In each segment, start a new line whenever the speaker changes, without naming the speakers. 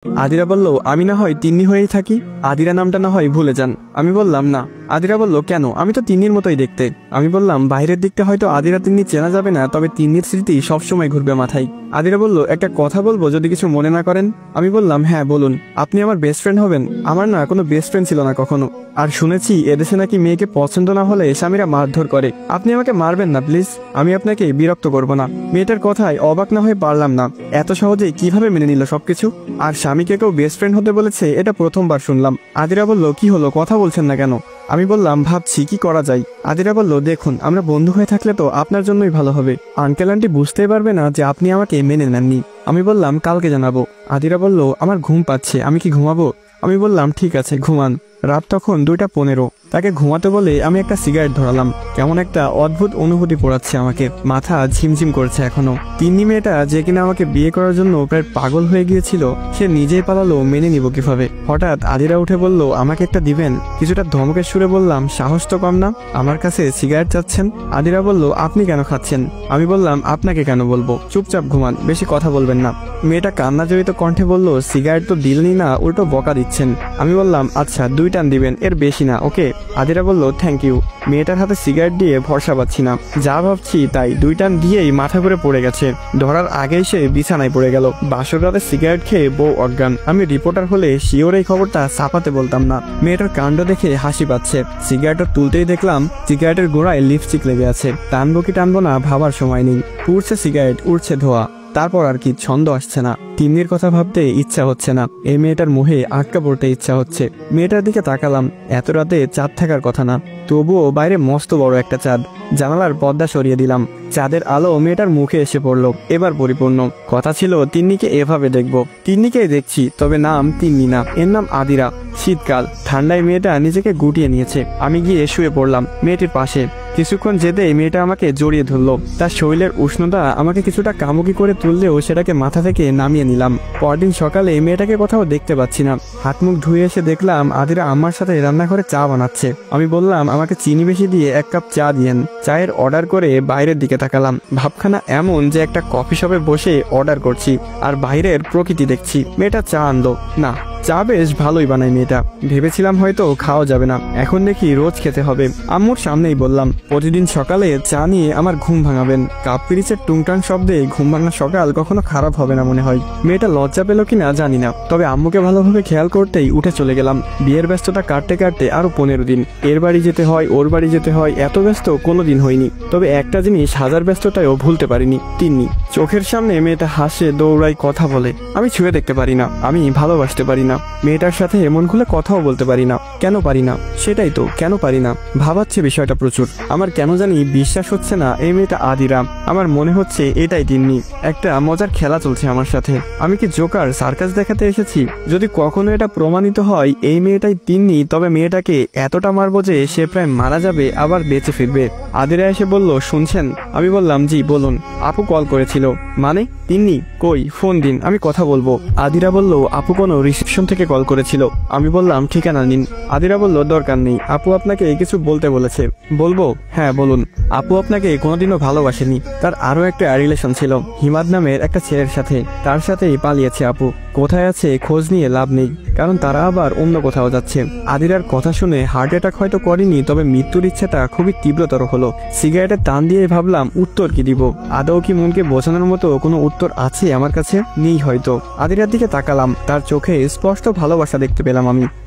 আদিরা বলল, আমি না হয় তিন্নি হয়েই থাকি, আদিরা নামটা না হয় ভুলে যান। আমি বললাম না। আদিরা বলল, কেন? আমি তো তিন্নির মতোই দেখতে। আমি বললাম, বাইরের দিকটা হয়তো আদিরা তিন্নি চেনা যাবে না, তবে তিন্নির স্মৃতি সবসময় ঘুরবে মাথায়। আদিরা বলল, একটা কথা বলবো যদি কিছু মনে না করেন। আমি বললাম, হ্যাঁ বলুন। আপনি আমার বেস্ট ফ্রেন্ড হবেন? আমার না কোনো বেস্ট ফ্রেন্ড ছিল না কখনো। আর শুনেছি এদেশে নাকি মেয়েকে পছন্দ না হলে স্বামীরা মারধর করে। আপনি আমাকে মারবেন না প্লিজ, আমি আপনাকে বিরক্ত করব না। মেয়েটার কথায় অবাক না হয়ে পারলাম না, এত সহজে কিভাবে মেনে নিল সবকিছু। আর স্বামীকে কেউ বেস্ট ফ্রেন্ড হতে বলেছে, এটা প্রথমবার শুনলাম। আদিরা বলল, কি হলো, কথা বলছেন না কেন? আমি বললাম, ভাবছি কি করা যায়। আদিরা বলল, দেখুন, আমরা বন্ধু হয়ে থাকলে তো আপনার জন্যই ভালো হবে। আঙ্কেল আন্টি বুঝতেই পারবে না যে আপনি আমাকে মেনে নেননি। আমি বললাম, কালকে জানাবো। আদিরা বলল, আমার ঘুম পাচ্ছে, আমি কি ঘুমাবো? আমি বললাম, ঠিক আছে ঘুমান। রাত তখন 2:15। তাকে ঘুমাতে বলে আমি একটা সিগারেট ধরালাম। কেমন একটা অদ্ভুত অনুভূতি পড়াচ্ছে আমাকে, মাথা ঝিমঝিম করছে এখনো। তিন্নি মেয়েটা যে কিনা আমাকে বিয়ে করার জন্য প্রায় পাগল হয়ে গিয়েছিল, সে নিজেই পালালো, মেনে নিব কিভাবে? হঠাৎ আদিরা উঠে বলল, আমাকে একটা দিবেন? কিছুটা ধমকের সুরে বললাম, সাহস তো কম না, আমার কাছে সিগারেট চাচ্ছেন? আদিরা বলল, আপনি কেন খাচ্ছেন? আমি বললাম, আপনাকে কেন বলবো, চুপচাপ ঘুমান, বেশি কথা বলবেন না। মেয়েটা কান্না জড়িত কণ্ঠে বলল, সিগারেট তো দিলনি না, উল্টো বকা দিচ্ছেন। আমি বললাম, আচ্ছা 2 টান দিবেন, এর বেশি না, ওকে? আদিরা বলল, থ্যাংক ইউ। মেয়েটার হাতে সিগারেট দিয়ে ভরসা পাচ্ছি না, যা ভাবছি তাই। 2 টান দিয়েই মাথা ঘুরে পড়ে গেছে। ধরার আগেই সে বিছানায় পড়ে গেল। বাসর রাতে সিগারেট খেয়ে বউ অজ্ঞান। আমি রিপোর্টার হলে শিওর এই খবরটা ছাপাতে বলতাম না। মেয়েটার কাণ্ড দেখে হাসি পাচ্ছে। সিগারেটটা তুলতেই দেখলাম সিগারেটের গোড়ায় লিপস্টিক লেগে আছে। টানবো কি টানবো না ভাবার সময় নেই। পুড়ছে সিগারেট, উড়ছে ধোয়া। তারপর আর কি, ছন্দ আসছে না। তিন্নির কথা ভাবতে ইচ্ছা হচ্ছে না। এই মেয়েটার মোহে আটকা পড়তে ইচ্ছা হচ্ছে। মেয়েটার দিকে তাকালাম। এত রাতে চাঁদ থাকার কথা না, তবুও বাইরে মস্ত বড় একটা চাঁদ। জানালার পর্দা সরিয়ে দিলাম। চাঁদের আলো মেয়েটার মুখে এসে পড়ল, এবার পরিপূর্ণ। কথা ছিল তিন্নিকে এভাবে দেখব। তিন্নিকেই দেখছি, তবে নাম তিন্নি না, এর নাম আদিরা। শীতকাল, ঠান্ডায় মেয়েটা নিজেকে গুটিয়ে নিয়েছে। আমি গিয়ে শুয়ে পড়লাম মেয়েটির পাশে। কিছুক্ষণ যেতেই মেয়েটা আমাকে জড়িয়ে ধরলো। তার শরীরের উষ্ণতা আমাকে কিছুটা কামুকি করে তুললেও সেটাকে মাথা থেকে নামিয়ে নিলাম। পরদিন সকালে মেয়েটাকে কোথাও দেখতে পাচ্ছি না। হাত মুখ ধুয়ে এসে দেখলাম আদিরা আমার সাথে রান্নাঘরে চা বানাচ্ছে। আমি বললাম, আমাকে চিনি বেশি দিয়ে 1 কাপ চা দিয়েন। চায়ের অর্ডার করে বাইরের দিকে তাকালাম। ভাবখানা এমন যে একটা কফি শপে বসে অর্ডার করছি আর বাইরের প্রকৃতি দেখছি। মেয়েটা চা আনলো। না, চা বেশ ভালোই বানায় মেয়েটা। ভেবেছিলাম হয়তো খাওয়া যাবে না, এখন দেখি রোজ খেতে হবে। আম্মুর সামনেই বললাম, প্রতিদিন সকালে চা নিয়ে আমার ঘুম ভাঙাবেন। কাপ পিরিচের টুংটাং শব্দে ঘুম ভাঙা সকাল কখনো খারাপ হবে না মনে হয়। মেয়েটা লজ্জা পেল কিনা জানি না, তবে আম্মুকে ভালোভাবে খেয়াল করতেই উঠে চলে গেলাম। বিয়ের ব্যস্ততা কাটতে কাটতে আরো 15 দিন। এর বাড়ি যেতে হয়, ওর বাড়ি যেতে হয়, এত ব্যস্ত কোনোদিন হয়নি। তবে একটা জিনিস হাজার ব্যস্ততায়ও ভুলতে পারিনি, তিন্নি। চোখের সামনে মেয়েটা হাসে, দৌড়ায়, কথা বলে। আমি ছুঁয়ে দেখতে পারি না, আমি ভালোবাসতে পারি না। মেয়েটার সাথে এমন খুলে কথাও বলতে পারি না। কেন পারি না? সেটাই তো, কেন পারি না ভাবাচ্ছে বিষয়টা প্রচুর। আমার কেন জানি বিশ্বাস হচ্ছে না এই মেয়েটা আদিরা। আমার মনে হচ্ছে এটাই তিন্নি। একটা মজার খেলা চলছে আমার সাথে। আমি কি জোকার সার্কাস দেখাতে এসেছি? যদি কখনো এটা প্রমাণিত হয় এই মেয়েটাই তিন্নি, তবে মেয়েটাকে এতটা মারবো যে সে প্রায় মারা যাবে, আবার বেঁচে ফিরবে। আদিরা এসে বলল, শুনছেন? আমি বললাম, জি বলুন। আপু কল করেছিল। মানে? তিন্নি কই, ফোন দিন, আমি কথা বলবো। আদিরা বলল, আপু কোনো রিসেপশন থেকে কল করেছিল। আমি বললাম, ঠিকানা নিন। আদিরা বলল, দরকার নেই, আপু আপনাকে কিছু বলতে বলেছে। বলবো? হ্যাঁ বলুন। আপু আপনাকে কোনোদিনও ভালোবাসেনি। তার আরো একটা রিলেশন ছিল হিমাদ নামের একটা ছেলের সাথে। তার সাথেই পালিয়েছে আপু। কোথায় আছে খোঁজ নিয়ে লাভ নেই, কারণ তারা আবার অন্য কোথাও যাচ্ছে। আদিরার কথা শুনে হার্ট অ্যাটাক হয়তো করেনি, তবে মৃত্যুর ইচ্ছাটা খুবই তীব্রতর হলো। সিগারেটের টান দিয়ে ভাবলাম উত্তর কি দিব। আদৌ কি মনকে বোঝানোর মতো কোনো উত্তর আছে আমার কাছে? নেই হয়তো। আদিরার দিকে তাকালাম, তার চোখে স্পষ্ট ভালোবাসা দেখতে পেলাম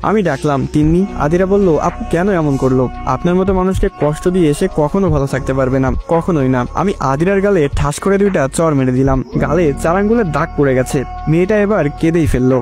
আমি ডাকলাম, তিন্নি। আদিরা বলল, আপু কেন এমন করলো? আপনার মতো মানুষকে কষ্ট দিয়ে এসে কখনো ভালো থাকতে পারবে না, কখনোই না। আমি আদিরার গালে ঠাস করে 2টা চড় মেরে দিলাম। গালে 4 আঙ্গুলের দাগ পড়ে গেছে। মেয়েটা এবার কেঁদেই ফেললো।